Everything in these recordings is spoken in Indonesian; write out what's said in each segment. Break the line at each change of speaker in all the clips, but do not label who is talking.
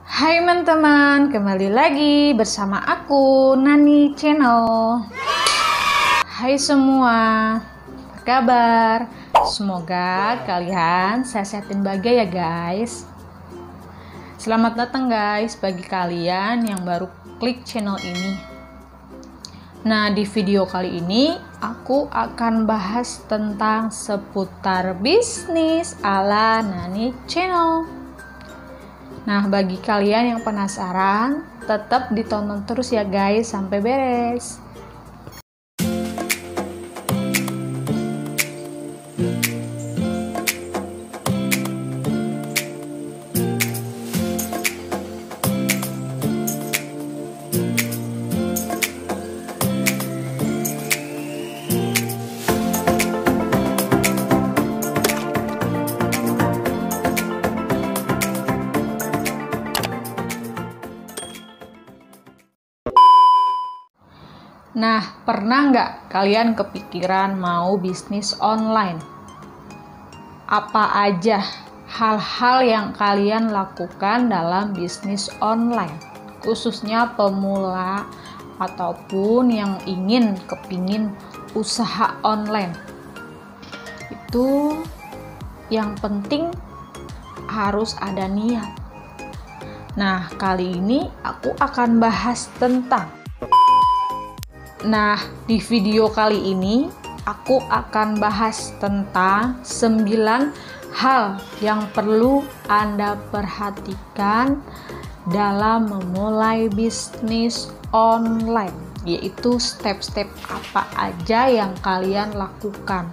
Hai teman-teman, kembali lagi bersama aku Nani Channel. Hai semua, apa kabar? Semoga kalian sehat-sehat dan bahagia ya guys. Selamat datang guys bagi kalian yang baru klik channel ini. Nah, di video kali ini aku akan bahas tentang seputar bisnis ala Nani Channel. Nah, bagi kalian yang penasaran, tetap ditonton terus ya guys sampai beres. Nah, pernah nggak kalian kepikiran mau bisnis online? Apa aja hal-hal yang kalian lakukan dalam bisnis online? Khususnya pemula ataupun yang kepingin usaha online. Itu yang penting harus ada niat. Nah, kali ini aku akan bahas tentang di video kali ini aku akan bahas tentang 9 hal yang perlu Anda perhatikan dalam memulai bisnis online, yaitu step-step apa aja yang kalian lakukan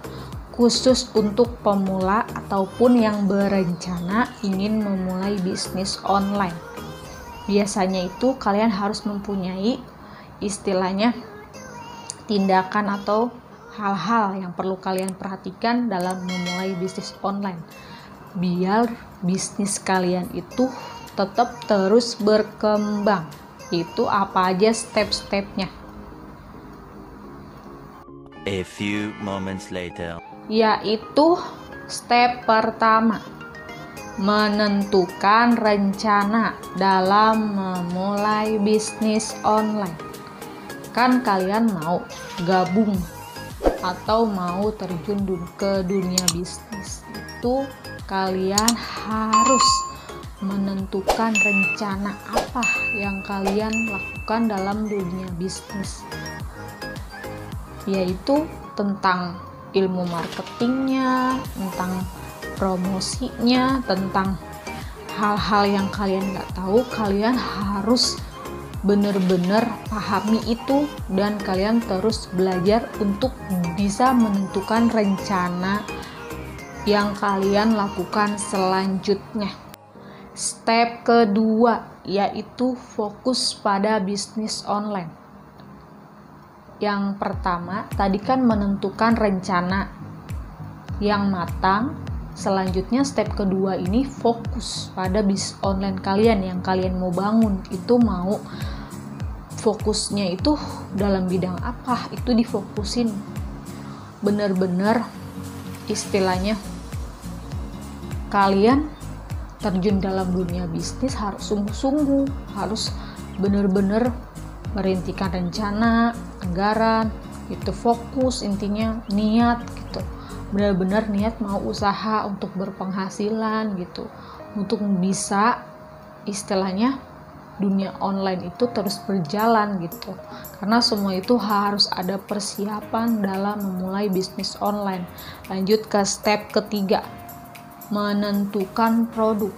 khusus untuk pemula ataupun yang berencana ingin memulai bisnis online. Biasanya itu kalian harus mempunyai istilahnya tindakan atau hal-hal yang perlu kalian perhatikan dalam memulai bisnis online biar bisnis kalian itu tetap terus berkembang. Itu apa aja step-stepnya?
A few moments later.
Yaitu step pertama, menentukan rencana dalam memulai bisnis online. Kan kalian mau gabung atau mau terjun ke dunia bisnis, itu kalian harus menentukan rencana apa yang kalian lakukan dalam dunia bisnis, yaitu tentang ilmu marketingnya, tentang promosinya, tentang hal-hal yang kalian nggak tahu. Kalian harus benar-benar pahami itu dan kalian terus belajar untuk bisa menentukan rencana yang kalian lakukan selanjutnya. Step kedua yaitu fokus pada bisnis online. Yang pertama tadi kan menentukan rencana yang matang. Selanjutnya step kedua ini fokus pada bisnis online kalian yang kalian mau bangun. Itu mau fokusnya itu dalam bidang apa, itu difokusin bener-bener istilahnya kalian terjun dalam dunia bisnis harus sungguh-sungguh, harus bener-bener merintikan rencana, anggaran, itu fokus, intinya niat gitu, benar-benar niat mau usaha untuk berpenghasilan gitu, untuk bisa istilahnya dunia online itu terus berjalan gitu. Karena semua itu harus ada persiapan dalam memulai bisnis online. Lanjut ke step ketiga, menentukan produk.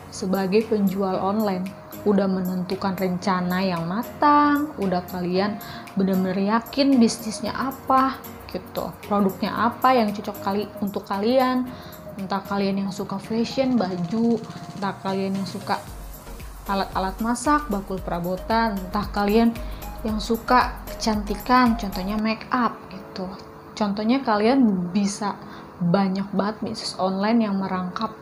Sebagai penjual online, udah menentukan rencana yang matang, udah kalian benar-benar yakin bisnisnya apa gitu, produknya apa yang cocok untuk kalian, entah kalian yang suka fashion, baju, entah kalian yang suka alat-alat masak, bakul perabotan, entah kalian yang suka kecantikan, contohnya make up gitu. Contohnya kalian bisa banyak banget bisnis online yang merangkap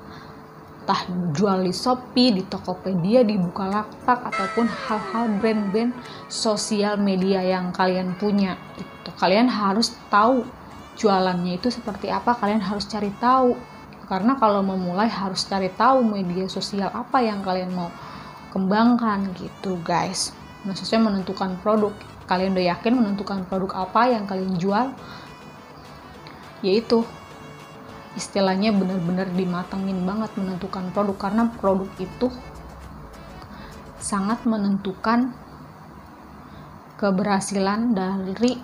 entah jual di Shopee, di Tokopedia, di Bukalapak, ataupun hal-hal brand-brand sosial media yang kalian punya gitu. Kalian harus tahu jualannya itu seperti apa, kalian harus cari tahu. Karena kalau memulai harus cari tahu media sosial apa yang kalian mau kembangkan gitu guys. Maksudnya menentukan produk, kalian udah yakin menentukan produk apa yang kalian jual, yaitu istilahnya benar-benar dimatengin banget menentukan produk, karena produk itu sangat menentukan keberhasilan dari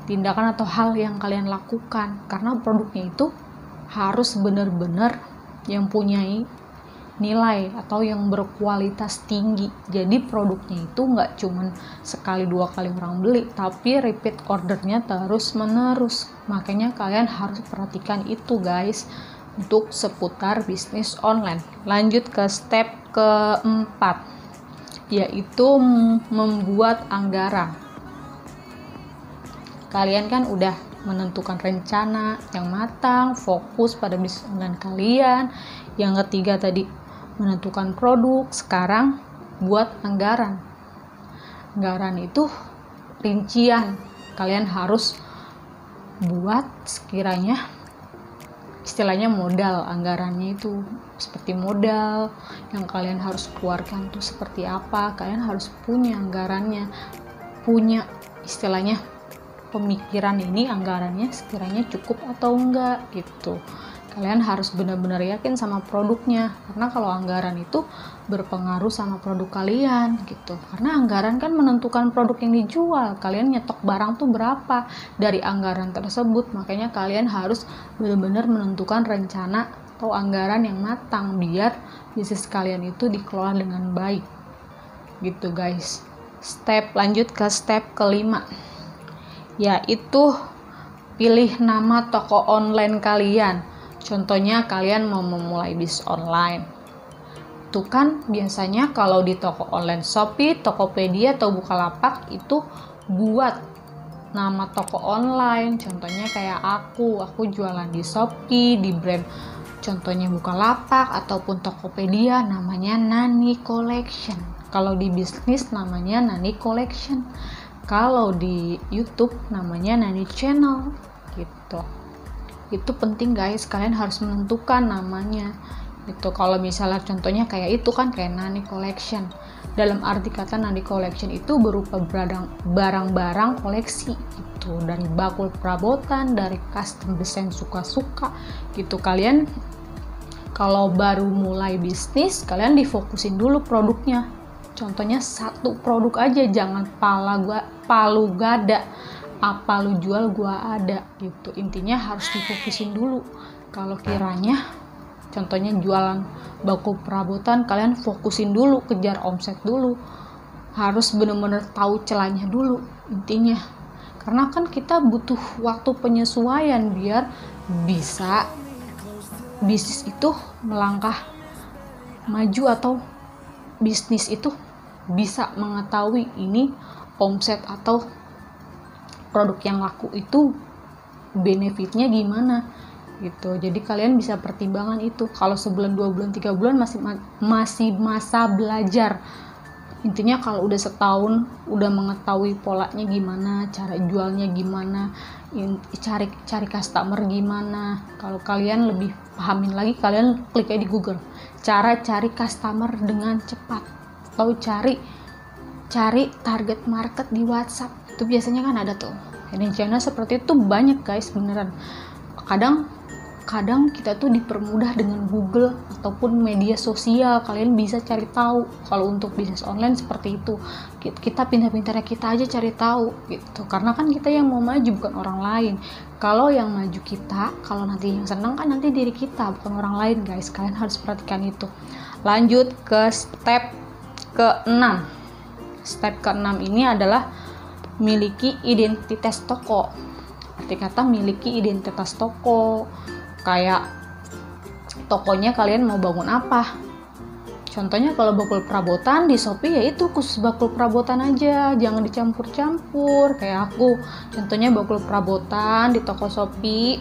tindakan atau hal yang kalian lakukan, karena produknya itu harus benar-benar yang punya nilai atau yang berkualitas tinggi. Jadi produknya itu nggak cuman sekali dua kali orang beli, tapi repeat ordernya terus menerus. Makanya kalian harus perhatikan itu guys untuk seputar bisnis online. Lanjut ke step keempat, yaitu membuat anggaran. Kalian kan udah menentukan rencana yang matang, fokus pada bisnis online kalian. Yang ketiga tadi menentukan produk. Sekarang buat anggaran. Anggaran itu rincian. Kalian harus buat sekiranya istilahnya modal. Anggarannya itu seperti modal yang kalian harus keluarkan tuh seperti apa. Kalian harus punya anggarannya, punya istilahnya pemikiran ini anggarannya sekiranya cukup atau enggak gitu. Kalian harus benar-benar yakin sama produknya, karena kalau anggaran itu berpengaruh sama produk kalian gitu. Karena anggaran kan menentukan produk yang dijual. Kalian nyetok barang tuh berapa dari anggaran tersebut. Makanya kalian harus benar-benar menentukan rencana atau anggaran yang matang biar bisnis kalian itu dikelola dengan baik gitu guys. Lanjut ke step kelima, yaitu pilih nama toko online kalian. Contohnya kalian mau memulai bisnis online. Itu kan biasanya kalau di toko online Shopee, Tokopedia atau Bukalapak itu buat nama toko online. Contohnya kayak aku jualan di Shopee, di brand contohnya Bukalapak ataupun Tokopedia namanya Nani Collection. Kalau di bisnis namanya Nani Collection. Kalau di YouTube namanya Nani Channel gitu. Itu penting guys, kalian harus menentukan namanya. Itu kalau misalnya contohnya kayak itu kan kayak Nani Collection. Dalam arti kata Nani Collection itu berupa barang-barang koleksi gitu, dari bakul perabotan, dari custom desain suka-suka gitu. Kalian kalau baru mulai bisnis, kalian difokusin dulu produknya. Contohnya satu produk aja, jangan palu gada, apa lu jual gua ada gitu. Intinya harus difokusin dulu. Kalau kiranya contohnya jualan bakul perabotan, kalian fokusin dulu, kejar omset dulu, harus benar-benar tahu celahnya dulu intinya. Karena kan kita butuh waktu penyesuaian biar bisa bisnis itu melangkah maju, atau bisnis itu bisa mengetahui ini omset atau produk yang laku itu benefitnya gimana gitu. Jadi kalian bisa pertimbangan itu. Kalau sebulan, 2 bulan, 3 bulan masih masa belajar. Intinya kalau udah setahun udah mengetahui polanya gimana, cara jualnya gimana, cari customer gimana. Kalau kalian lebih pahamin lagi, kalian klik aja di Google cara cari customer dengan cepat, atau cari target market di WhatsApp. Itu biasanya kan ada tuh hidden channel seperti itu, banyak guys beneran. Kadang kita tuh dipermudah dengan Google ataupun media sosial. Kalian bisa cari tahu. Kalau untuk bisnis online seperti itu, kita pintar-pintarnya kita aja cari tahu gitu. Karena kan kita yang mau maju, bukan orang lain. Kalau yang maju kita, kalau nanti yang senang kan nanti diri kita, bukan orang lain guys. Kalian harus perhatikan itu. Lanjut ke step ke-6. Step ke-6 ini adalah miliki identitas toko. Arti kata miliki identitas toko. Kayak tokonya kalian mau bangun apa. Contohnya kalau bakul perabotan di Shopee, ya itu khusus bakul perabotan aja, jangan dicampur-campur. Kayak aku, contohnya bakul perabotan di toko Shopee,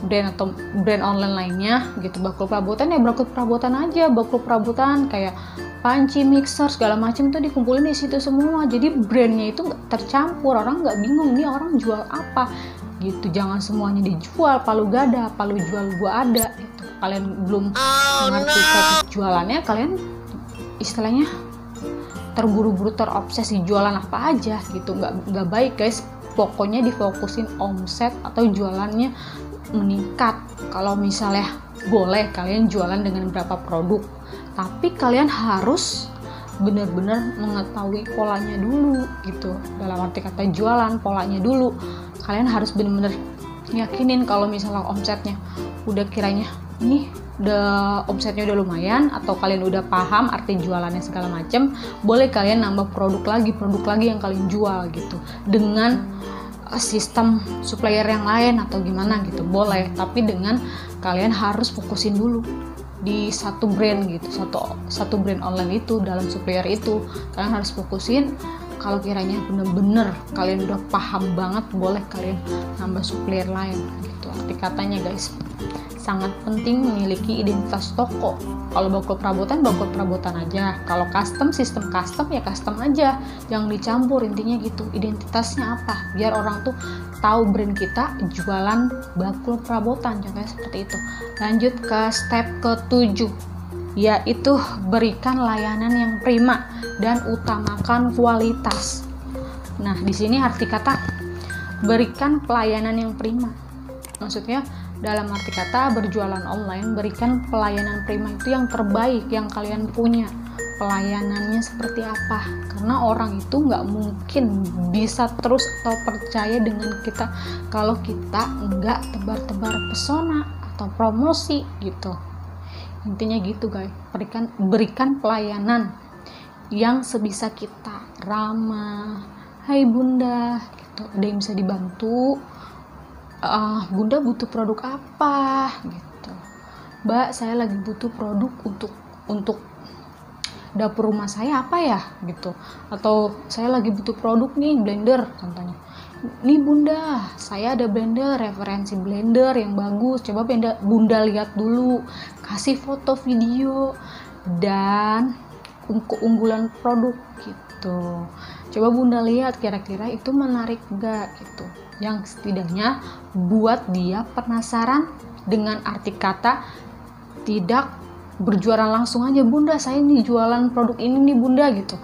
brand atau brand online lainnya gitu. Bakul perabotan ya bakul perabotan aja, bakul perabotan kayak panci, mixer, segala macam tuh dikumpulin di situ semua. Jadi brandnya itu nggak tercampur, orang nggak bingung ini orang jual apa gitu. Jangan semuanya dijual, palu gada, palu jual gua ada gitu. Kalian belum mengerti teknik jualannya, kalian istilahnya terburu-buru, terobsesi jualan apa aja gitu, nggak baik guys. Pokoknya difokusin omset atau jualannya meningkat. Kalau misalnya boleh kalian jualan dengan berapa produk, tapi kalian harus benar-benar mengetahui polanya dulu gitu. Dalam arti kata jualan, polanya dulu. Kalian harus benar-benar yakinin kalau misalnya omsetnya udah kiranya ini udah omsetnya udah lumayan, atau kalian udah paham arti jualannya segala macam, boleh kalian nambah produk lagi yang kalian jual gitu dengan sistem supplier yang lain atau gimana gitu, boleh. Tapi dengan kalian harus fokusin dulu di satu brand gitu, satu brand online itu, dalam supplier itu kalian harus fokusin. Kalau kiranya bener-bener kalian udah paham banget, boleh kalian nambah supplier lain gitu. Arti katanya guys, sangat penting memiliki identitas toko. Kalau bakul perabotan aja. Kalau custom, sistem custom ya custom aja, jangan dicampur. Intinya gitu, identitasnya apa, biar orang tuh tahu brand kita jualan bakul perabotan, contohnya seperti itu. Lanjut ke step ke-7, yaitu berikan layanan yang prima dan utamakan kualitas. Nah, di sini arti kata berikan pelayanan yang prima, maksudnya dalam arti kata berjualan online, berikan pelayanan prima itu yang terbaik yang kalian punya. Pelayanannya seperti apa? Karena orang itu nggak mungkin bisa terus atau percaya dengan kita kalau kita nggak tebar-tebar pesona atau promosi gitu. Intinya gitu guys, berikan pelayanan yang sebisa kita, ramah. Hai bunda, gitu. Ada yang bisa dibantu? Bunda butuh produk apa? Gitu. Mbak, saya lagi butuh produk untuk dapur rumah saya apa ya? Gitu. Atau saya lagi butuh produk nih, blender contohnya. Nih bunda, saya ada blender, referensi blender yang bagus, coba bunda lihat dulu, kasih foto video dan keunggulan produk gitu. Coba bunda lihat kira-kira itu menarik gak gitu, yang setidaknya buat dia penasaran. Dengan arti kata tidak berjualan langsung aja, bunda saya nih jualan produk ini nih bunda gitu,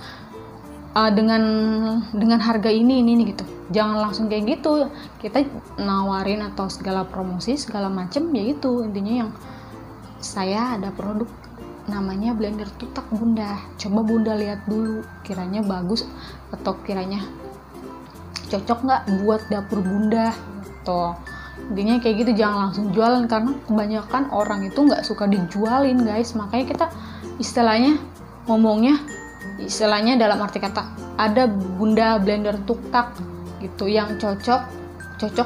dengan harga ini gitu. Jangan langsung kayak gitu, kita nawarin atau segala promosi segala macem, yaitu intinya yang saya ada produk namanya blender tutak bunda, coba bunda lihat dulu kiranya bagus atau kiranya cocok nggak buat dapur bunda gitu. Intinya kayak gitu, jangan langsung jualan, karena kebanyakan orang itu nggak suka dijualin guys. Makanya kita istilahnya dalam arti kata ada bunda blender tutak gitu yang cocok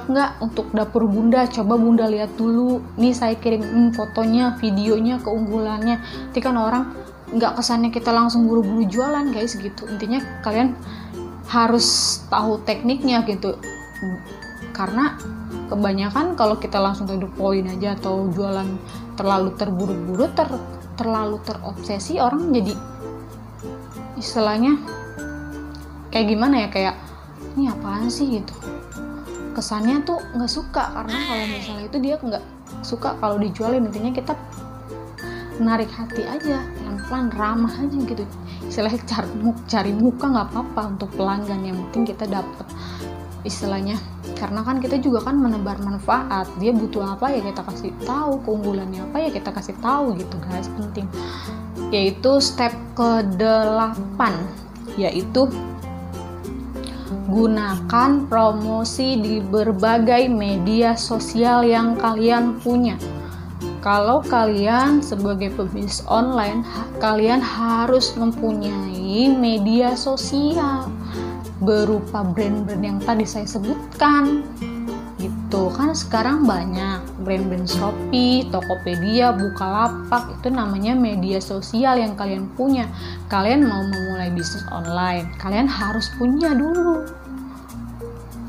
nggak untuk dapur bunda, coba bunda lihat dulu, nih saya kirim fotonya, videonya, keunggulannya. Nanti kan orang nggak kesannya kita langsung buru-buru jualan guys gitu. Intinya kalian harus tahu tekniknya gitu, karena kebanyakan kalau kita langsung to the point aja atau jualan terlalu terburu-buru, terlalu terobsesi, orang jadi istilahnya kayak gimana ya, kayak ini apaan sih gitu, kesannya tuh nggak suka. Karena kalau misalnya itu dia nggak suka kalau dijualin. Intinya kita menarik hati aja, pelan-pelan, ramah aja gitu, istilahnya cari muka nggak apa-apa untuk pelanggan, yang penting kita dapet istilahnya. Karena kan kita juga kan menebar manfaat, dia butuh apa ya kita kasih tahu, keunggulannya apa ya kita kasih tahu gitu guys, penting. Yaitu step ke-8, yaitu gunakan promosi di berbagai media sosial yang kalian punya. Kalau kalian sebagai pebisnis online, kalian harus mempunyai media sosial berupa brand-brand yang tadi saya sebutkan gitu. Kan sekarang banyak brand-brand Shopee, Tokopedia, Bukalapak, itu namanya media sosial yang kalian punya. Kalian mau memulai bisnis online, kalian harus punya dulu,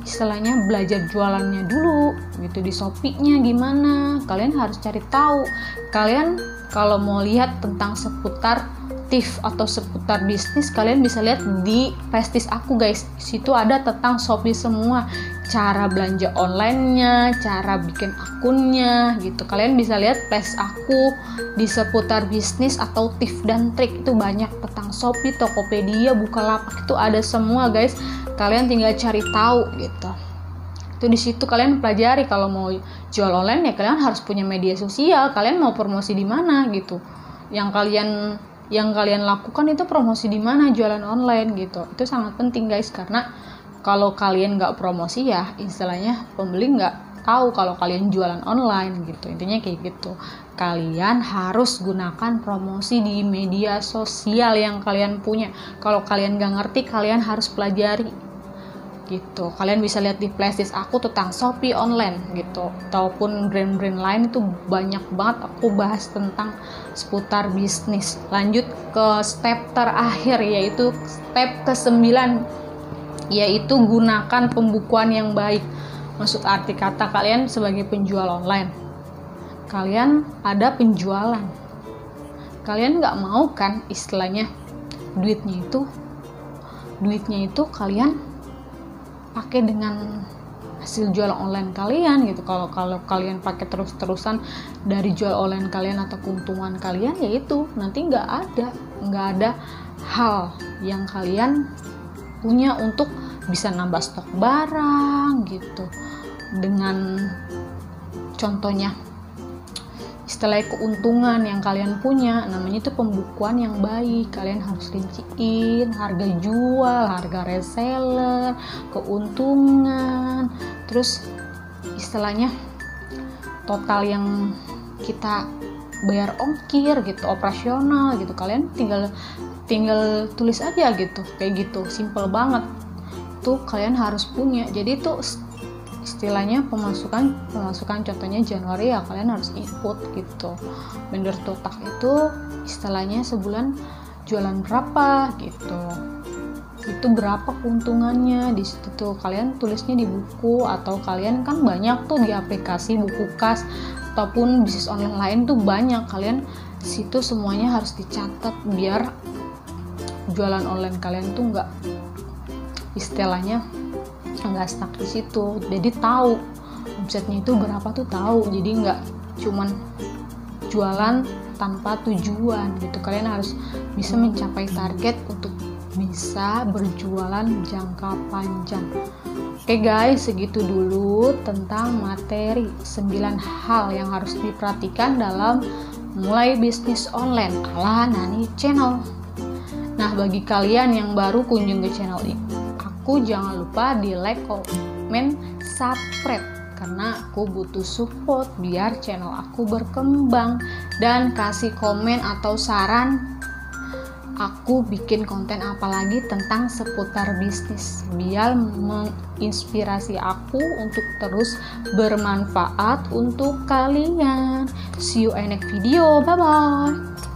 istilahnya belajar jualannya dulu gitu. Di Shopee-nya gimana, kalian harus cari tahu. Kalian kalau mau lihat tentang seputar tips atau seputar bisnis, kalian bisa lihat di Prestis aku guys, situ ada tentang Shopee semua. cara belanja online-nya, cara bikin akunnya gitu. Kalian bisa lihat playlist aku di seputar bisnis atau tips dan trik, itu banyak tentang Shopee, Tokopedia, Bukalapak, itu ada semua guys. Kalian tinggal cari tahu gitu. Itu di situ kalian pelajari. Kalau mau jual online ya kalian harus punya media sosial. Kalian mau promosi di mana gitu. Yang kalian lakukan itu promosi di mana, jualan online gitu. Itu sangat penting guys, karena kalau kalian nggak promosi ya istilahnya pembeli nggak tahu kalau kalian jualan online gitu. Intinya kayak gitu. Kalian harus gunakan promosi di media sosial yang kalian punya. Kalau kalian nggak ngerti, kalian harus pelajari gitu. Kalian bisa lihat di playlist aku tentang Shopee online gitu, ataupun brand-brand lain, itu banyak banget aku bahas tentang seputar bisnis. Lanjut ke step terakhir, yaitu step ke-9, yaitu gunakan pembukuan yang baik. Maksud arti kata, kalian sebagai penjual online, kalian ada penjualan, kalian nggak mau kan istilahnya duitnya itu kalian pakai dengan hasil jual online kalian gitu. Kalau kalian pakai terus-terusan dari jual online kalian atau keuntungan kalian, yaitu nanti nggak ada hal yang kalian punya untuk bisa nambah stok barang gitu. Dengan contohnya istilah keuntungan yang kalian punya, namanya itu pembukuan yang baik. Kalian harus rinciin harga jual, harga reseller, keuntungan, terus istilahnya total yang kita bayar ongkir gitu, operasional gitu. Kalian tinggal tulis aja gitu, kayak gitu, simple banget. Tuh kalian harus punya. Jadi itu istilahnya pemasukan contohnya Januari ya kalian harus input gitu. Vendor total itu istilahnya sebulan jualan berapa gitu, itu berapa keuntungannya. Di situ tuh kalian tulisnya di buku, atau kalian kan banyak tuh di aplikasi buku kas ataupun bisnis online lain tuh banyak. Kalian situ semuanya harus dicatat biar jualan online kalian tuh nggak istilahnya nggak stuck di situ. Jadi tahu omsetnya itu berapa tuh tahu. Jadi nggak cuman jualan tanpa tujuan gitu. Kalian harus bisa mencapai target untuk bisa berjualan jangka panjang. Oke guys, segitu dulu tentang materi 9 hal yang harus diperhatikan dalam mulai bisnis online ala Nani Channel. Nah, bagi kalian yang baru kunjung ke channel ini, jangan lupa di like, komen, subscribe, karena aku butuh support biar channel aku berkembang. Dan kasih komen atau saran aku bikin konten apa lagi tentang seputar bisnis, biar menginspirasi aku untuk terus bermanfaat untuk kalian. See you in next video, bye bye.